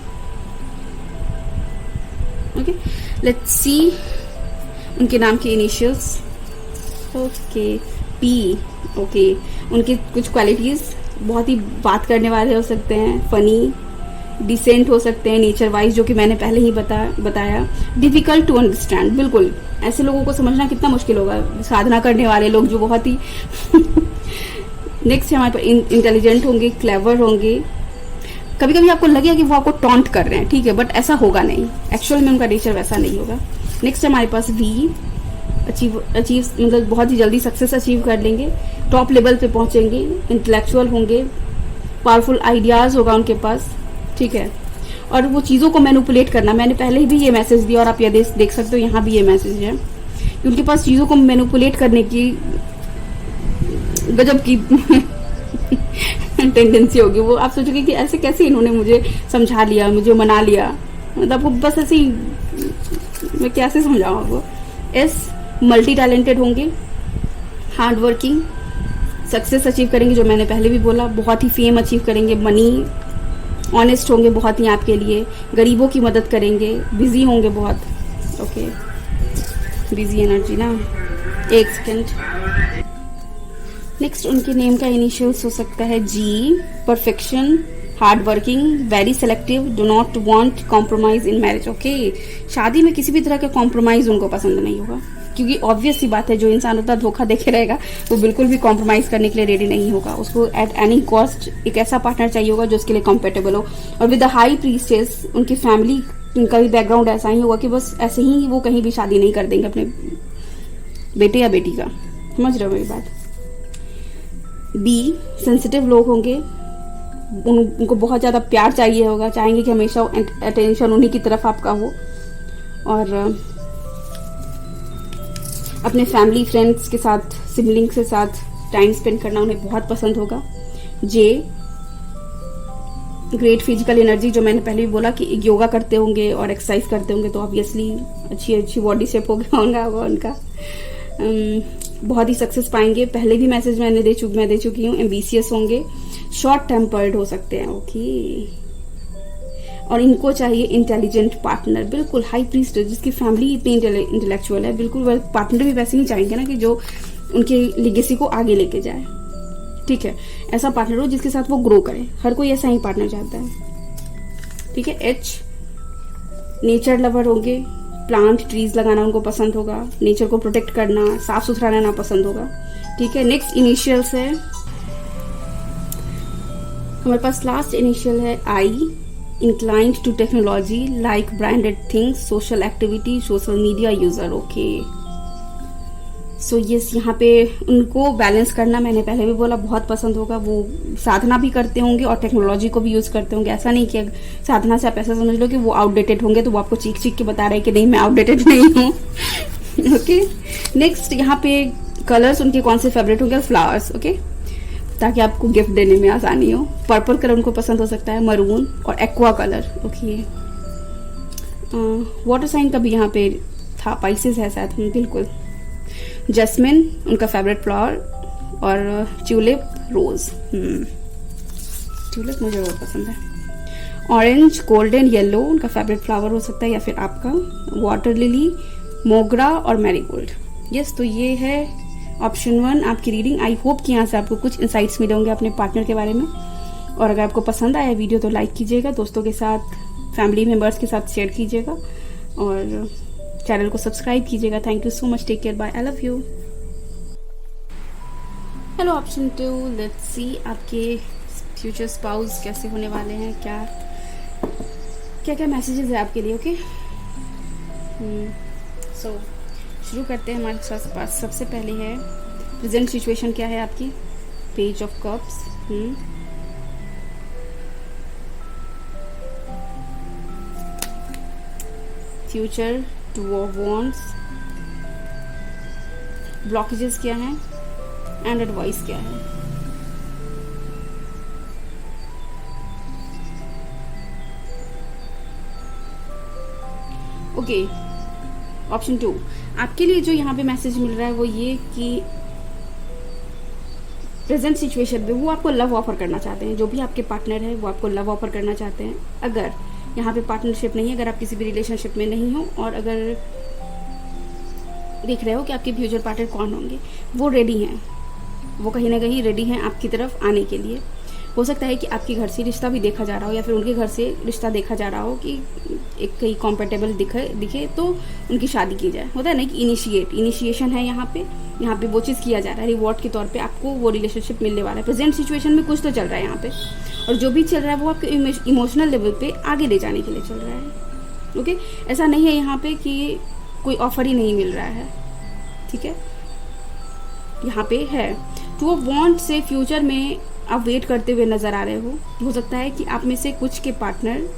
ओके, लेट्स सी उनके नाम के इनिशियल्स। Okay, P. ओके, उनकी कुछ क्वालिटीज, बहुत ही बात करने वाले हो सकते हैं, फनी, डिसेंट हो सकते हैं नेचर वाइज, जो कि मैंने पहले ही बताया। डिफिकल्ट टू अंडरस्टैंड, बिल्कुल ऐसे लोगों को समझना कितना मुश्किल होगा, साधना करने वाले लोग जो बहुत ही नेक्स्ट हमारे पर इंटेलिजेंट होंगे, क्लेवर होंगे। कभी कभी आपको लगेगा कि वो आपको टॉन्ट कर रहे हैं, ठीक है, बट ऐसा होगा नहीं, एक्चुअल में उनका नेचर वैसा नहीं होगा। नेक्स्ट हमारे पास वी, अचीव मतलब बहुत ही जल्दी सक्सेस अचीव कर लेंगे, टॉप लेवल पे पहुंचेंगे, इंटेलेक्चुअल होंगे, पावरफुल आइडियाज होगा उनके पास। ठीक है, और वो चीज़ों को मैनिपुलेट करना, मैंने पहले ही भी ये मैसेज दिया और आप ये देख सकते हो, यहाँ भी ये मैसेज है कि उनके पास चीज़ों को मैनिपुलेट करने की गजब की टेंडेंसी होगी। वो आप सोचोगे कि ऐसे कैसे इन्होंने मुझे समझा लिया, मुझे मना लिया, मतलब वो बस ऐसे ही, मैं कैसे समझाऊँ आपको। एस, मल्टी टैलेंटेड होंगे, हार्ड वर्किंग, सक्सेस अचीव करेंगे, जो मैंने पहले भी बोला, बहुत ही फेम अचीव करेंगे, मनी, ऑनेस्ट होंगे बहुत ही आपके लिए, गरीबों की मदद करेंगे, बिजी होंगे बहुत। ओके, बिजी एनर्जी ना, एक सेकेंड। नेक्स्ट उनके नेम का इनिशियल्स हो सकता है जी, perfection, hard working, very selective, do not want compromise in marriage. Okay, शादी में किसी भी तरह का कॉम्प्रोमाइज उनको पसंद नहीं होगा, क्योंकि ऑब्वियस सी बात है, जो इंसान होता है धोखा देखे रहेगा वो बिल्कुल भी कॉम्प्रोमाइज करने के लिए रेडी नहीं होगा। उसको एट एनी कॉस्ट एक ऐसा पार्टनर चाहिए होगा जो उसके लिए कंपेटेबल हो। और विद द हाई प्रीस्टेस, उनकी फैमिली का भी बैकग्राउंड ऐसा ही होगा कि बस ऐसे ही वो कहीं भी शादी नहीं कर देंगे अपने बेटे या बेटी का। समझ रहे हो मेरी बात। बी, सेंसिटिव लोग होंगे, उनको बहुत ज़्यादा प्यार चाहिए होगा, चाहेंगे कि हमेशा अटेंशन उन्हीं की तरफ आपका हो, और अपने फैमिली फ्रेंड्स के साथ, सिबलिंग्स के साथ टाइम स्पेंड करना उन्हें बहुत पसंद होगा। जे, ग्रेट फिजिकल एनर्जी, जो मैंने पहले भी बोला कि योगा करते होंगे और एक्सरसाइज करते होंगे तो ऑब्वियसली अच्छी अच्छी बॉडी शेप हो गया होगा उनका। बहुत ही सक्सेस पाएंगे, पहले भी मैसेज मैं दे चुकी हूँ। एम्बिशियस होंगे, शॉर्ट टेम्पर्ड हो सकते हैं। ओके, और इनको चाहिए इंटेलिजेंट पार्टनर, बिल्कुल हाई प्रीस्ट जिसकी फैमिली इतनी इंटेलेक्चुअल है, बिल्कुल वह पार्टनर भी वैसे ही चाहेंगे ना कि जो उनके लिगेसी को आगे लेके जाए। ठीक है, ऐसा पार्टनर हो जिसके साथ वो ग्रो करे, हर कोई ऐसा ही पार्टनर चाहता है। ठीक है। एच, नेचर लवर होंगे, प्लांट ट्रीज लगाना उनको पसंद होगा, नेचर को प्रोटेक्ट करना, साफ सुथरा रहना पसंद होगा। ठीक है। नेक्स्ट इनिशियल्स है हमारे पास, लास्ट इनिशियल है I, inclined to technology, like branded things, social activity, social media user. Okay, so yes, यहाँ पे उनको बैलेंस करना मैंने पहले भी बोला बहुत पसंद होगा। वो साधना भी करते होंगे और टेक्नोलॉजी को भी यूज करते होंगे। ऐसा नहीं कि साधना से आप ऐसा समझ लो कि वो आउटडेटेड होंगे तो वो आपको चीख चीख के बता रहे हैं कि नहीं मैं आउटडेटेड नहीं हूँ। ओके, नेक्स्ट यहाँ पे कलर्स उनके कौन से फेवरेट होंगे, फ्लावर्स। ओके, ताकि आपको गिफ्ट देने में आसानी हो। पर्पल कलर उनको पसंद हो सकता है, मरून और aqua colour. Okay, water sign का भी यहाँ पे था, पाइसेस है शायद, बिल्कुल। जैस्मिन उनका फेवरेट फ्लावर, और ट्यूलिप, रोज। ट्यूलिप मुझे बहुत पसंद है। ऑरेंज, गोल्डन, येलो उनका फेवरेट फ्लावर हो सकता है, या फिर आपका वाटर लिली, मोगरा और मैरीगोल्ड। यस, तो ये है ऑप्शन 1 आपकी रीडिंग। आई होप कि यहाँ से आपको कुछ इंसाइट्स मिले होंगे अपने पार्टनर के बारे में। और अगर आपको पसंद आया वीडियो तो लाइक कीजिएगा, दोस्तों के साथ, फैमिली मेम्बर्स के साथ शेयर कीजिएगा, और चैनल को सब्सक्राइब कीजिएगा। Thank you so much, take care, bye, I love you. Hello option 2, let's see आपके फ्यूचर स्पाउस कैसे होने वाले हैं, क्या क्या मैसेजेस है आपके लिए। ओके, सो शुरू करते हैं। हमारे पास सबसे पहले है प्रेजेंट सिचुएशन क्या है आपकी, page of cups. Future, two of wands, blockages क्या है, एंड एडवाइस क्या है। ओके, ऑप्शन 2 आपके लिए जो यहाँ पे मैसेज मिल रहा है वो ये कि प्रेजेंट सिचुएशन में वो आपको लव ऑफर करना चाहते हैं। जो भी आपके पार्टनर है वो आपको लव ऑफर करना चाहते हैं। अगर यहाँ पे पार्टनरशिप नहीं है, अगर आप किसी भी रिलेशनशिप में नहीं हो, और अगर देख रहे हो कि आपके फ्यूचर पार्टनर कौन होंगे, वो रेडी हैं, वो कहीं ना कहीं रेडी हैं आपकी तरफ आने के लिए। हो सकता है कि आपके घर से रिश्ता भी देखा जा रहा हो, या फिर उनके घर से रिश्ता देखा जा रहा हो कि एक कहीं कॉम्पेटेबल दिखे तो उनकी शादी की जाए। होता है ना कि इनिशिएशन है यहाँ पे वो चीज़ किया जा रहा है, रिवॉर्ड के तौर पे आपको वो रिलेशनशिप मिलने वाला है। प्रेजेंट सिचुएशन में कुछ तो चल रहा है यहाँ पे, और जो भी चल रहा है वो आपके इमोशनल लेवल पे आगे ले जाने के लिए चल रहा है। ओके, ऐसा नहीं है यहाँ पे कि कोई ऑफर ही नहीं मिल रहा है। ठीक है, यहाँ पे है टू ऑफ वॉन्ड से फ्यूचर में आप वेट करते हुए नजर आ रहे हो सकता है कि आप में से कुछ के पार्टनर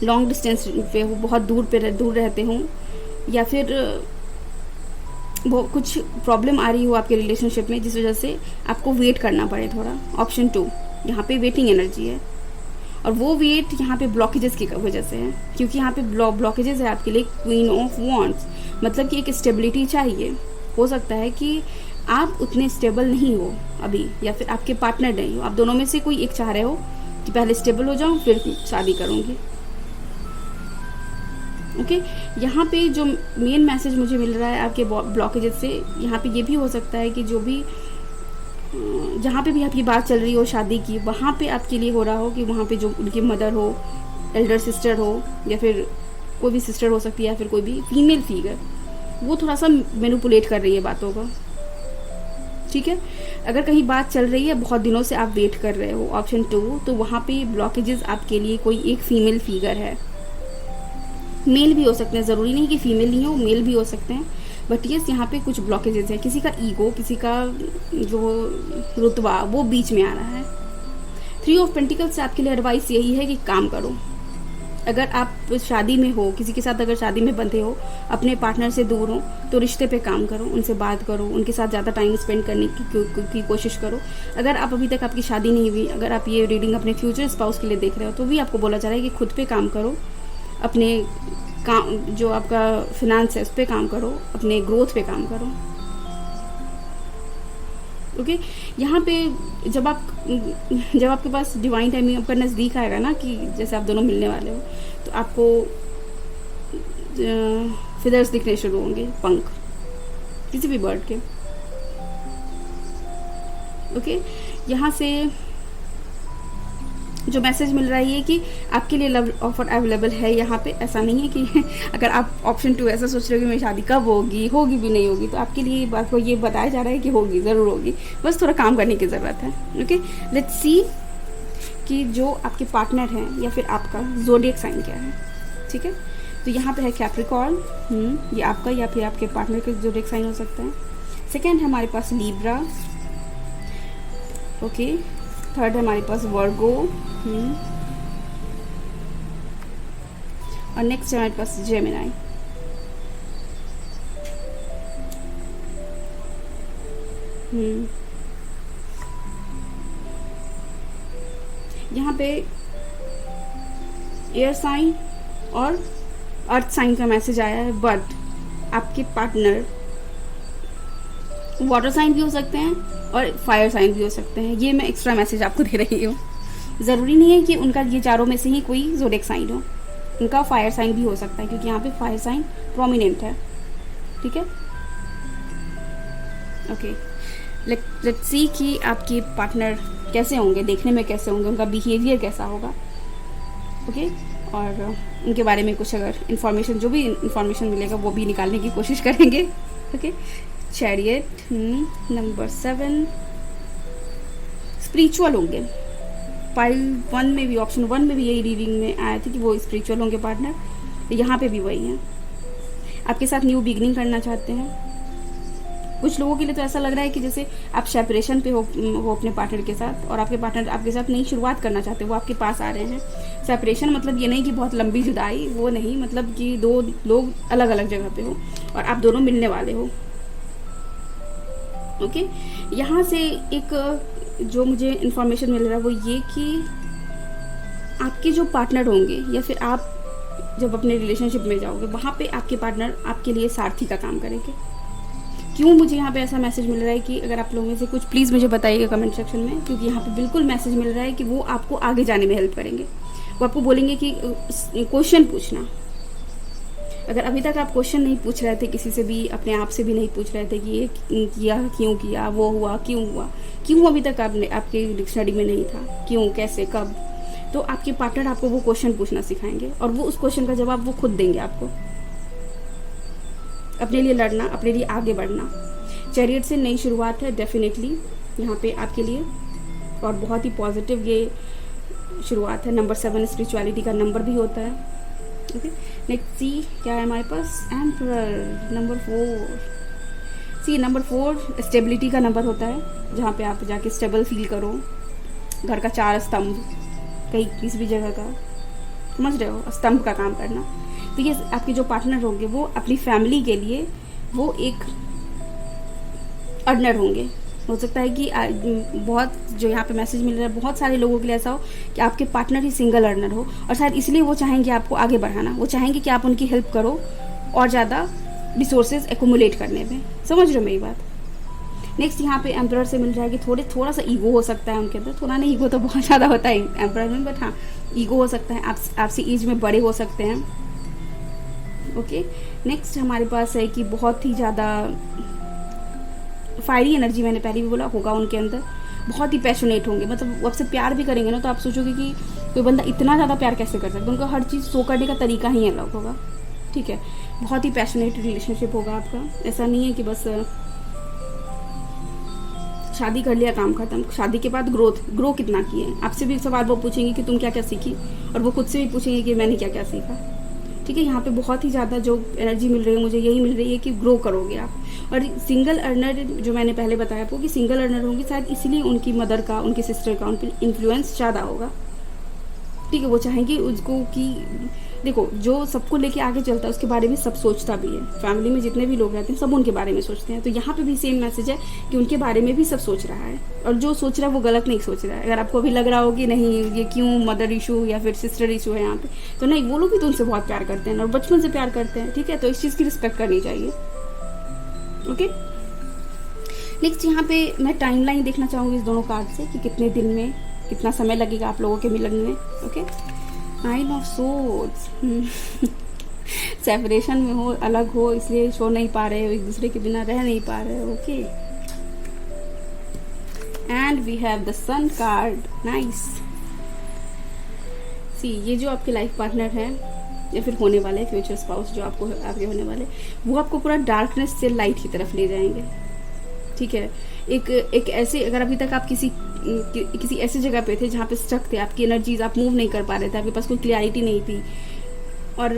लॉन्ग डिस्टेंस पे हो, बहुत दूर रहते हों, या फिर वो कुछ प्रॉब्लम आ रही हो आपके रिलेशनशिप में जिस वजह से आपको वेट करना पड़े थोड़ा। ऑप्शन 2, यहाँ पे वेटिंग एनर्जी है, और वो वेट यहाँ पे ब्लॉकेजेस की वजह से है, क्योंकि यहाँ पे ब्लॉकेजेस है आपके लिए क्वीन ऑफ वॉन्ड्स, मतलब कि एक स्टेबिलिटी चाहिए। हो सकता है कि आप उतने स्टेबल नहीं हो अभी, या फिर आपके पार्टनर नहीं हो, आप दोनों में से कोई एक चाह रहे हो कि पहले स्टेबल हो जाऊं फिर शादी करूंगी। ओके, यहाँ पे जो मेन मैसेज मुझे मिल रहा है आपके ब्लॉकेजेस से, यहाँ पे ये भी हो सकता है कि जो भी जहाँ पे भी आपकी बात चल रही हो शादी की, वहाँ पे आपके लिए हो रहा हो कि वहाँ पे जो उनकी मदर हो, एल्डर सिस्टर हो, या फिर कोई भी सिस्टर हो सकती है, या फिर कोई भी फीमेल फिगर, वो थोड़ा सा मैनिपुलेट कर रही है बातों का। ठीक है, अगर कहीं बात चल रही है बहुत दिनों से आप वेट कर रहे हो, ऑप्शन 2, तो वहाँ पे ब्लॉकेजेस आपके लिए कोई एक फीमेल फिगर है। मेल भी हो सकते हैं, ज़रूरी नहीं कि फीमेल ही हो, मेल भी हो सकते हैं, बट यस यहाँ पे कुछ ब्लॉकेजेस है। किसी का ईगो, किसी का जो रुतबा, वो बीच में आ रहा है। 3 ऑफ पेंटिकल्स से आपके लिए एडवाइस यही है कि काम करो। अगर आप शादी में हो, किसी के साथ अगर शादी में बंधे हो, अपने पार्टनर से दूर हो, तो रिश्ते पे काम करो, उनसे बात करो, उनके साथ ज़्यादा टाइम स्पेंड करने की कोशिश करो। अगर आप अभी तक आपकी शादी नहीं हुई, अगर आप ये रीडिंग अपने फ्यूचर स्पाउस के लिए देख रहे हो, तो भी आपको बोला जा रहा है कि खुद पे काम करो, अपने काम, जो आपका फिनांस है उस पर काम करो, अपने ग्रोथ पे काम करो। ओके, यहाँ पे जब आपके पास डिवाइन टाइमिंग आपका नज़दीक आएगा ना, कि जैसे आप दोनों मिलने वाले हो, तो आपको फिदर्स दिखने शुरू होंगे, पंख किसी भी बर्ड के। ओके, यहाँ से जो मैसेज मिल रहा है ये कि आपके लिए लव ऑफर अवेलेबल है यहाँ पे। ऐसा नहीं है कि अगर आप ऑप्शन 2 ऐसा सोच रहे हो कि मेरी शादी कब होगी भी नहीं होगी, तो आपके लिए बात को ये बताया जा रहा है कि होगी, ज़रूर होगी, बस थोड़ा काम करने की ज़रूरत है। ओके, लेट्स सी कि जो आपके पार्टनर हैं या फिर आपका ज़ोडिएक साइन क्या है। ठीक है, तो यहाँ पे है कैप्रिकॉर्न, ये आपका या फिर आपके पार्टनर का ज़ोडिएक साइन हो सकता है। सेकेंड है हमारे पास लीब्रा। ओके, थर्ड है हमारे पास वर्गो, और नेक्स्ट है हमारे पास जेमिनाई। यहाँ पे एयर साइन और अर्थ साइन का मैसेज आया है, बट आपके पार्टनर वाटर साइन भी हो सकते हैं और फायर साइन भी हो सकते हैं। ये मैं एक्स्ट्रा मैसेज आपको दे रही हूँ। ज़रूरी नहीं है कि उनका ये चारों में से ही कोई ज़ोडिएक साइन हो, उनका फायर साइन भी हो सकता है, क्योंकि यहाँ पे फायर साइन प्रोमिनेंट है। ठीक है, ओके, लेट्स सी कि आपके पार्टनर कैसे होंगे, देखने में कैसे होंगे, उनका बिहेवियर कैसा होगा। ओके, और उनके बारे में कुछ अगर इन्फॉर्मेशन, जो भी इन्फॉर्मेशन मिलेगा वो भी निकालने की कोशिश करेंगे। ओके, चैरियट, नंबर 7, स्पिरिचुअल होंगे। पाइल 1 में भी, ऑप्शन 1 में भी यही रीडिंग में आया था कि वो स्पिरिचुअल होंगे पार्टनर। यहाँ पे भी वही है, आपके साथ न्यू बिगनिंग करना चाहते हैं। कुछ लोगों के लिए तो ऐसा लग रहा है कि जैसे आप सेपरेशन पे हो अपने पार्टनर के साथ, और आपके पार्टनर आपके साथ नई शुरुआत करना चाहते हैं, वो आपके पास आ रहे हैं। सेपरेशन मतलब ये नहीं कि बहुत लंबी जुदाई, वो नहीं, मतलब कि 2 लोग अलग अलग जगह पे हो और आप दोनों मिलने वाले हो। ओके, यहाँ से एक जो मुझे इन्फॉर्मेशन मिल रहा है वो ये कि आपके जो पार्टनर होंगे, या फिर आप जब अपने रिलेशनशिप में जाओगे, वहाँ पे आपके पार्टनर आपके लिए सारथी का काम करेंगे। क्यों मुझे यहाँ पे ऐसा मैसेज मिल रहा है कि अगर आप लोगों में से कुछ प्लीज़ मुझे बताइएगा कमेंट सेक्शन में, क्योंकि यहाँ पे बिल्कुल मैसेज मिल रहा है कि वो आपको आगे जाने में हेल्प करेंगे। वो आपको बोलेंगे कि क्वेश्चन पूछना। अगर अभी तक आप क्वेश्चन नहीं पूछ रहे थे किसी से भी, अपने आप से भी नहीं पूछ रहे थे कि ये किया, क्यों किया, वो हुआ, क्यों हुआ, क्यों अभी तक आपके डिक्शनरी में नहीं था, क्यों, कैसे, कब, तो आपके पार्टनर आपको वो क्वेश्चन पूछना सिखाएंगे, और वो उस क्वेश्चन का जवाब वो खुद देंगे आपको। अपने लिए लड़ना, अपने लिए आगे बढ़ना। चैरियट से नई शुरुआत है डेफिनेटली यहाँ पे आपके लिए, और बहुत ही पॉजिटिव ये शुरुआत है। नंबर 7 स्पिरिचुअलिटी का नंबर भी होता है। ओके, नेक्स्ट सी क्या है हमारे पास, emperor, number 4। C number 4 stability का नंबर होता है, जहाँ पे आप जाके स्टेबल फील करो। घर का 4 स्तंभ, कहीं किसी भी जगह का, समझ रहे हो, स्तंभ का काम करना। तो ये आपके जो पार्टनर होंगे वो अपनी फैमिली के लिए वो एक अर्नर होंगे। हो सकता है कि बहुत जो यहाँ पे मैसेज मिल रहा है बहुत सारे लोगों के लिए ऐसा हो कि आपके पार्टनर ही सिंगल अर्नर हो, और शायद इसलिए वो चाहेंगे आपको आगे बढ़ाना, वो चाहेंगे कि आप उनकी हेल्प करो और ज़्यादा रिसोर्सेज एक्यूमुलेट करने में। समझ रहे हो मेरी बात। नेक्स्ट यहाँ पे एम्परर से मिल रहा है कि थोड़ा सा ईगो हो सकता है उनके अंदर, थोड़ा नहीं, ईगो तो बहुत ज़्यादा होता है एम्परर में, बट हाँ ईगो हो सकता है, आपसे एज में बड़े हो सकते हैं। ओके, नेक्स्ट हमारे पास है कि बहुत ही ज़्यादा फायरी एनर्जी, मैंने पहले भी बोला, होगा उनके अंदर। बहुत ही पैशनेट होंगे, मतलब वो आपसे प्यार भी करेंगे ना तो आप सोचोगे कि कोई बंदा इतना ज़्यादा प्यार कैसे कर सकता है। उनका हर चीज़ शो करने का तरीका ही अलग होगा। ठीक है, बहुत ही पैशनेट रिलेशनशिप होगा आपका। ऐसा नहीं है कि बस शादी कर लिया काम खत्म। शादी के बाद ग्रो कितना किए, आपसे भी सवाल वो पूछेंगे कि तुम क्या क्या सीखी, और वो खुद से भी पूछेंगे कि मैंने क्या क्या सीखा। ठीक है, यहाँ पे बहुत ही ज़्यादा जो एनर्जी मिल रही है मुझे यही मिल रही है कि ग्रो करोगे आप। और सिंगल अर्नर, जो मैंने पहले बताया आपको कि सिंगल अर्नर होंगी, शायद इसलिए उनकी मदर का, उनकी सिस्टर का उन पर इन्फ्लुएंस ज़्यादा होगा। ठीक है, वो चाहेंगे उसको कि देखो, जो सबको लेके आगे चलता है उसके बारे में सब सोचता भी है। फैमिली में जितने भी लोग रहते हैं सब उनके बारे में सोचते हैं। तो यहाँ पे भी सेम मैसेज है कि उनके बारे में भी सब सोच रहा है, और जो सोच रहा है वो गलत नहीं सोच रहा है। अगर आपको अभी लग रहा हो कि नहीं ये क्यों मदर इशू या फिर सिस्टर इशू है यहाँ पे, तो नहीं, वो लोग भी तो उनसे बहुत प्यार करते हैं और बचपन से प्यार करते हैं। ठीक है, तो इस चीज़ की रिस्पेक्ट करनी चाहिए। ओके, नेक्स्ट यहाँ पे मैं टाइमलाइन देखना चाहूँगी इस दोनों कार्ड से कि कितने दिन में, कितना समय लगेगा आप लोगों के मिलन में। ओके, 9 ऑफ सोर्ड्स, सेपरेशन में हो, अलग हो, इसलिए सो नहीं पा रहे हो, एक दूसरे के बिना रह नहीं पा रहे हो। Okay, and we have the sun card. Nice. See, ये जो आपके लाइफ पार्टनर है या फिर होने वाले फ्यूचर स्पाउस जो आपको आपके होने वाले, वो आपको पूरा डार्कनेस से लाइट की तरफ ले जाएंगे। ठीक है, एक ऐसे, अगर अभी तक आप किसी ऐसी जगह पे थे जहाँ पे स्टक थे, आपकी एनर्जीज, आप मूव नहीं कर पा रहे थे, आपके पास कोई क्लियरिटी नहीं थी, और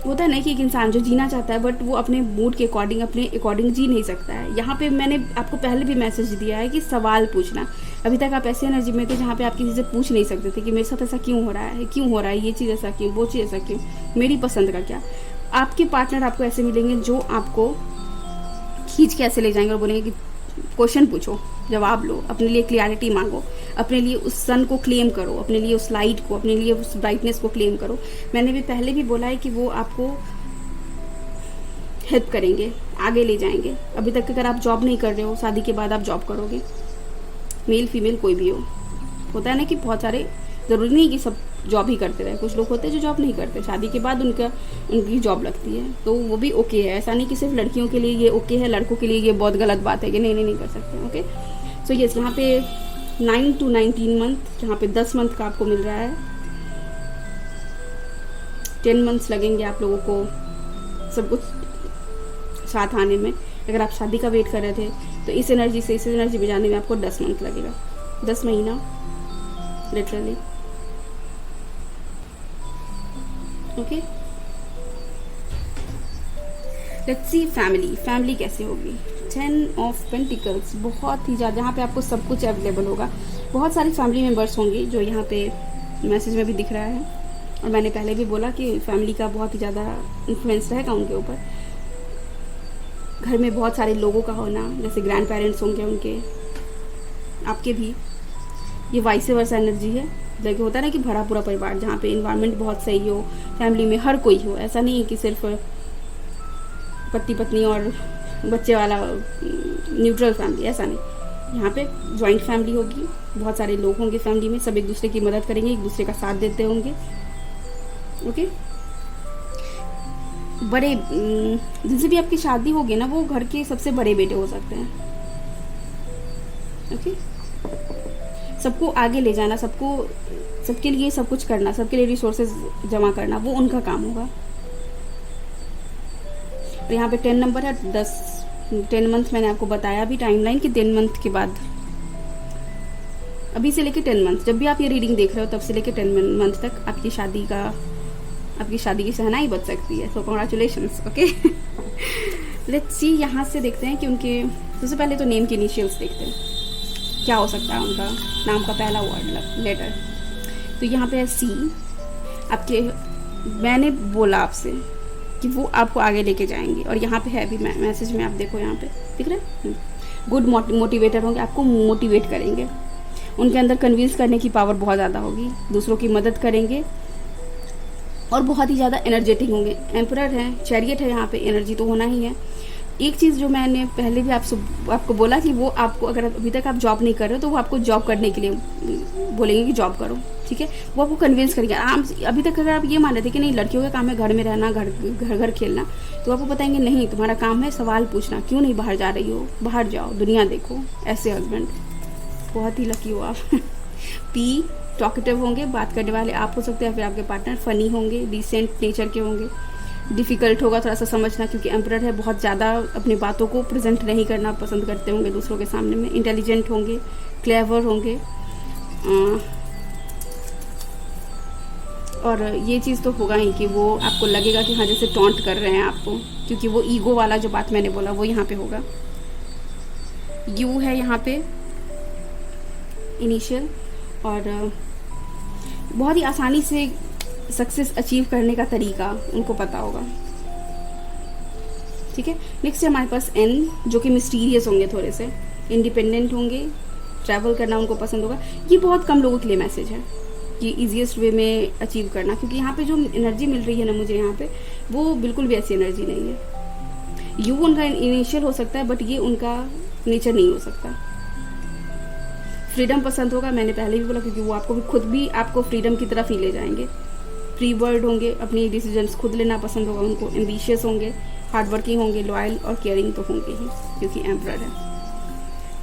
होता है ना कि एक इंसान जो जीना चाहता है बट वो अपने मूड के अकॉर्डिंग, अपने अकॉर्डिंग जी नहीं सकता है। यहाँ पे मैंने आपको पहले भी मैसेज दिया है कि सवाल पूछना। अभी तक आप ऐसे एनर्जी में थे जहाँ पे आप किसी से पूछ नहीं सकते थे कि मेरे साथ ऐसा क्यों हो रहा है, क्यों हो रहा है, ये चीज़ ऐसा क्यों, वो चीज़ ऐसा क्यों, मेरी पसंद का क्या। आपके पार्टनर आपको ऐसे मिलेंगे जो आपको खींच के ऐसे ले जाएंगे और बोलेंगे कि क्वेश्चन पूछो, जवाब लो, अपने लिए क्लियरिटी मांगो, अपने लिए उस सन को क्लेम करो, अपने लिए उस लाइट को, अपने लिए उस ब्राइटनेस को क्लेम करो। मैंने भी पहले भी बोला है कि वो आपको हेल्प करेंगे, आगे ले जाएंगे। अभी तक अगर आप जॉब नहीं कर रहे हो, शादी के बाद आप जॉब करोगे, मेल फीमेल कोई भी हो। होता है ना कि बहुत सारे, ज़रूरी नहीं कि सब जॉब ही करते रहे, कुछ लोग होते हैं जो जॉब नहीं करते, शादी के बाद उनकी जॉब लगती है, तो वो भी ओके है। ऐसा नहीं कि सिर्फ लड़कियों के लिए ये ओके है, लड़कों के लिए ये बहुत गलत बात है कि नहीं कर सकते। ओके, सो यस, यहाँ पे 9 to 19 मंथ, जहाँ पे 10 मंथ का आपको मिल रहा है। 10 मंथ्स लगेंगे आप लोगों को सब कुछ साथ आने में। अगर आप शादी का वेट कर रहे थे तो इस एनर्जी से इस एनर्जी में जाने में आपको 10 मंथ लगेगा, 10 महीना literally. Okay, let's see family कैसे होगी। 10 ऑफ पेंटिकल्स, बहुत ही ज़्यादा, यहाँ पे आपको सब कुछ अवेलेबल होगा। बहुत सारी फैमिली मेम्बर्स होंगे जो यहाँ पे मैसेज में भी दिख रहा है, और मैंने पहले भी बोला कि फैमिली का बहुत ही ज़्यादा इन्फ्लुएंस रहेगा उनके ऊपर। घर में बहुत सारे लोगों का होना, जैसे ग्रैंड पेरेंट्स होंगे उनके, आपके भी। ये वाइस वर्सा एनर्जी है, जैसे होता है ना कि भरा पूरा परिवार, जहाँ पे इन्वायरमेंट बहुत सही हो, फैमिली में हर कोई हो। ऐसा नहीं है कि सिर्फ पति पत्नी और बच्चे वाला न्यूट्रल फैमिली, ऐसा नहीं। यहाँ पे जॉइंट फैमिली होगी, बहुत सारे लोग होंगे फैमिली में, सब एक दूसरे की मदद करेंगे, एक दूसरे का साथ देते होंगे। ओके, बड़े, जिनसे भी आपकी शादी होगी ना, वो घर के सबसे बड़े बेटे हो सकते हैं। ओके, सबको आगे ले जाना, सबके लिए सब कुछ करना, सबके लिए रिसोर्सेज जमा करना, वो उनका काम होगा। और यहाँ पे 10 नंबर है, 10 मंथ मैंने आपको बताया अभी टाइमलाइन कि 10 मंथ के बाद, अभी से लेके 10 मंथ, जब भी आप ये रीडिंग देख रहे हो तब से लेके 10 मंथ तक आपकी शादी की शहनाई बच सकती है। सो कॉन्ग्रेचुलेशंस। ओके, लेट्स सी, यहाँ से देखते हैं कि उनके, सबसे पहले तो नेम के इनिशियल्स देखते हैं, क्या हो सकता है उनका नाम का पहला वर्ड, लेटर। तो यहाँ पे है सी। आपके, मैंने बोला आपसे कि वो आपको आगे लेके जाएंगे। और यहाँ पे है भी मैसेज में, आप देखो यहाँ पे दिख रहा है, गुड मोटिवेटर होंगे, आपको मोटिवेट करेंगे। उनके अंदर कन्विंस करने की पावर बहुत ज़्यादा होगी, दूसरों की मदद करेंगे और बहुत ही ज़्यादा एनर्जेटिक होंगे। एम्परर है, चैरियट है, यहाँ पे एनर्जी तो होना ही है। एक चीज़ जो मैंने पहले भी आपको बोला कि वो आपको, अगर अभी तक आप जॉब नहीं कर रहे हो तो वो आपको जॉब करने के लिए बोलेंगे कि जॉब करो, ठीक है। वो आपको कन्विंस करेंगे। अभी तक अगर आप ये मान रहे थे कि नहीं लड़कियों का काम है घर में रहना, घर खेलना, तो आपको बताएंगे नहीं, तुम्हारा काम है सवाल पूछना, क्यों नहीं बाहर जा रही हो, बाहर जाओ, दुनिया देखो। ऐसे हस्बैंड बहुत ही लकी हो आप। पी टॉकेटिव होंगे, बात करने वाले आप हो सकते हैं, फिर आपके पार्टनर फनी होंगे, डिसेंट नेचर के होंगे। डिफ़िकल्ट होगा थोड़ा सा समझना, क्योंकि एम्परर है, बहुत ज़्यादा अपनी बातों को प्रेजेंट नहीं करना पसंद करते होंगे दूसरों के सामने में। इंटेलिजेंट होंगे, क्लेवर होंगे, और ये चीज़ तो होगा ही कि वो आपको लगेगा कि हाँ जैसे टॉन्ट कर रहे हैं आपको, क्योंकि वो ईगो वाला जो बात मैंने बोला वो यहाँ पे होगा। यू है यहाँ पे इनिशियल, और बहुत ही आसानी से सक्सेस अचीव करने का तरीका उनको पता होगा, ठीक है। नेक्स्ट है हमारे पास एन, जो कि मिस्टीरियस होंगे, थोड़े से इंडिपेंडेंट होंगे, ट्रैवल करना उनको पसंद होगा। ये बहुत कम लोगों के लिए मैसेज है कि ईजीएस्ट वे में अचीव करना, क्योंकि यहाँ पे जो एनर्जी मिल रही है ना मुझे यहाँ पे, वो बिल्कुल भी ऐसी एनर्जी नहीं है। यू उनका इनिशियल हो सकता है, बट ये उनका नेचर नहीं हो सकता। फ्रीडम पसंद होगा, मैंने पहले भी बोला, क्योंकि वो आपको भी खुद भी आपको फ्रीडम की तरफ ही ले जाएंगे। फ्री बर्ड होंगे, अपनी डिसीजंस खुद लेना पसंद होगा उनको। एम्बिशियस होंगे, हार्ड वर्किंग होंगे, लॉयल और केयरिंग तो होंगे ही, क्योंकि एम्परर है।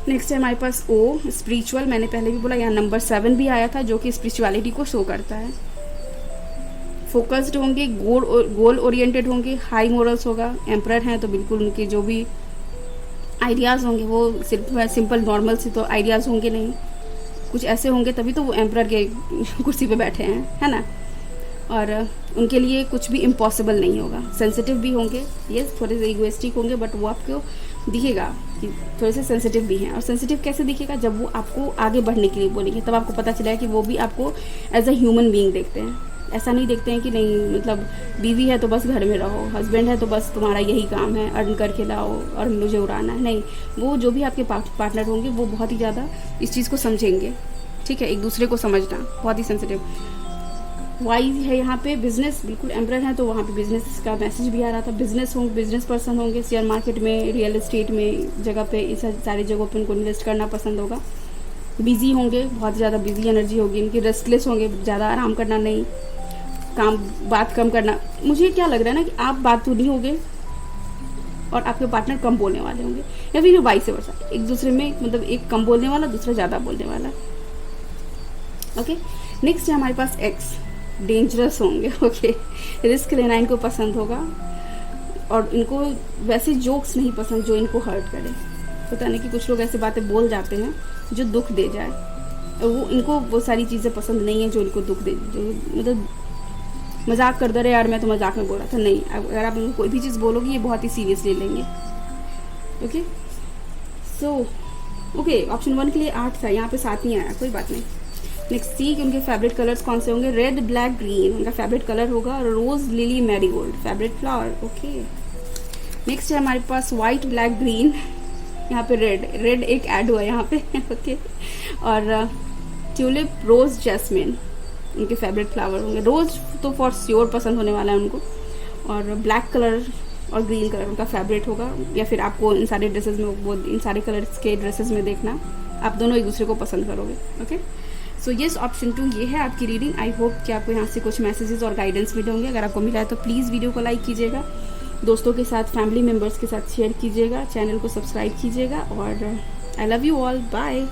नेक्स्ट है हमारे पास ओ, स्पिरिचुअल। मैंने पहले भी बोला, यहाँ नंबर 7 भी आया था, जो कि स्पिरिचुअलिटी को शो करता है। फोकस्ड होंगे, गोल ओरिएंटेड होंगे, हाई मोरल्स होगा। एम्परर हैं तो बिल्कुल उनके जो भी आइडियाज़ होंगे वो सिंपल नॉर्मल से तो आइडियाज़ होंगे नहीं, कुछ ऐसे होंगे, तभी तो वो एम्परर के कुर्सी पे बैठे हैं, है ना। और उनके लिए कुछ भी इम्पॉसिबल नहीं होगा। सेंसिटिव भी होंगे, ये थोड़े से इगोइस्टिक होंगे, बट वो आपको दिखेगा कि थोड़े से सेंसिटिव भी हैं। और सेंसिटिव कैसे दिखेगा, जब वो आपको आगे बढ़ने के लिए बोलेंगे, तब आपको पता चलेगा कि वो भी आपको एज अ ह्यूमन बीइंग देखते हैं। ऐसा नहीं देखते हैं कि नहीं मतलब बीवी है तो बस घर में रहो, हस्बैंड है तो बस तुम्हारा यही काम है अर्न करके लाओ और मुझे उड़ाना है। नहीं, वो जो भी आपके पार्टनर होंगे वो बहुत ही ज़्यादा इस चीज़ को समझेंगे, ठीक है। एक दूसरे को समझना, बहुत ही सेंसिटिव। वाई है यहाँ पे बिजनेस, बिल्कुल एम्परर है तो वहाँ पे बिजनेस का मैसेज भी आ रहा था। बिजनेस होंगे, बिजनेस पर्सन होंगे, शेयर मार्केट में, रियल एस्टेट में जगह पे, इस सारी जगहों पे उनको इन्वेस्ट करना पसंद होगा। बिजी होंगे, बहुत ज़्यादा बिजी एनर्जी होगी इनकी। रेस्टलेस होंगे, ज़्यादा आराम करना नहीं, काम बात कम करना। मुझे क्या लग रहा है ना कि आप बात तो नहीं होगे और आपके पार्टनर कम बोलने वाले होंगे, या फिर वाइस वर्सा, एक दूसरे में मतलब एक कम बोलने वाला, दूसरा ज़्यादा बोलने वाला। ओके, नेक्स्ट है हमारे पास एक्स, डेंजरस होंगे। ओके, रिस्क लेना इनको पसंद होगा और इनको वैसे जोक्स नहीं पसंद जो इनको हर्ट करे। पता नहीं कि कुछ लोग ऐसे बातें बोल जाते हैं जो दुख दे जाए, वो इनको वो सारी चीज़ें पसंद नहीं है जो इनको दुख दे, जो मतलब मजाक कर दे रहे यार मैं तो मजाक में बोल रहा था, नहीं। अगर आप इनको कोई भी चीज़ बोलोगे ये बहुत ही सीरियसली लेंगे। ओके, सो ओके, ऑप्शन 1 के लिए 8 था, यहाँ पे 7 नहीं आया, कोई बात नहीं। नेक्स्ट सी कि उनके फेवरेट कलर्स कौन से होंगे। रेड, ब्लैक, ग्रीन उनका फेवरेट कलर होगा। Rose, lily, marigold favourite flower. Okay, next है हमारे पास व्हाइट, ब्लैक, ग्रीन, यहाँ पे रेड एक ऐड हुआ यहाँ पे। ओके, और ट्यूलिप, रोज, जैस्मिन उनके फेवरेट फ्लावर होंगे। रोज तो फॉर श्योर पसंद होने वाला है उनको, और ब्लैक कलर और ग्रीन कलर उनका फेवरेट होगा। या फिर आपको इन सारे ड्रेसेस में, वो इन सारे कलर्स के ड्रेसेस में देखना, आप दोनों एक दूसरे को पसंद करोगे। ओके, सो येस, ऑप्शन 2 ये है आपकी रीडिंग। आई होप कि आपको यहाँ से कुछ मैसेजेस और गाइडेंस मिले होंगे। अगर आपको मिला है तो प्लीज़ वीडियो को लाइक कीजिएगा, दोस्तों के साथ, फैमिली मेम्बर्स के साथ शेयर कीजिएगा, चैनल को सब्सक्राइब कीजिएगा, और I love you all, bye.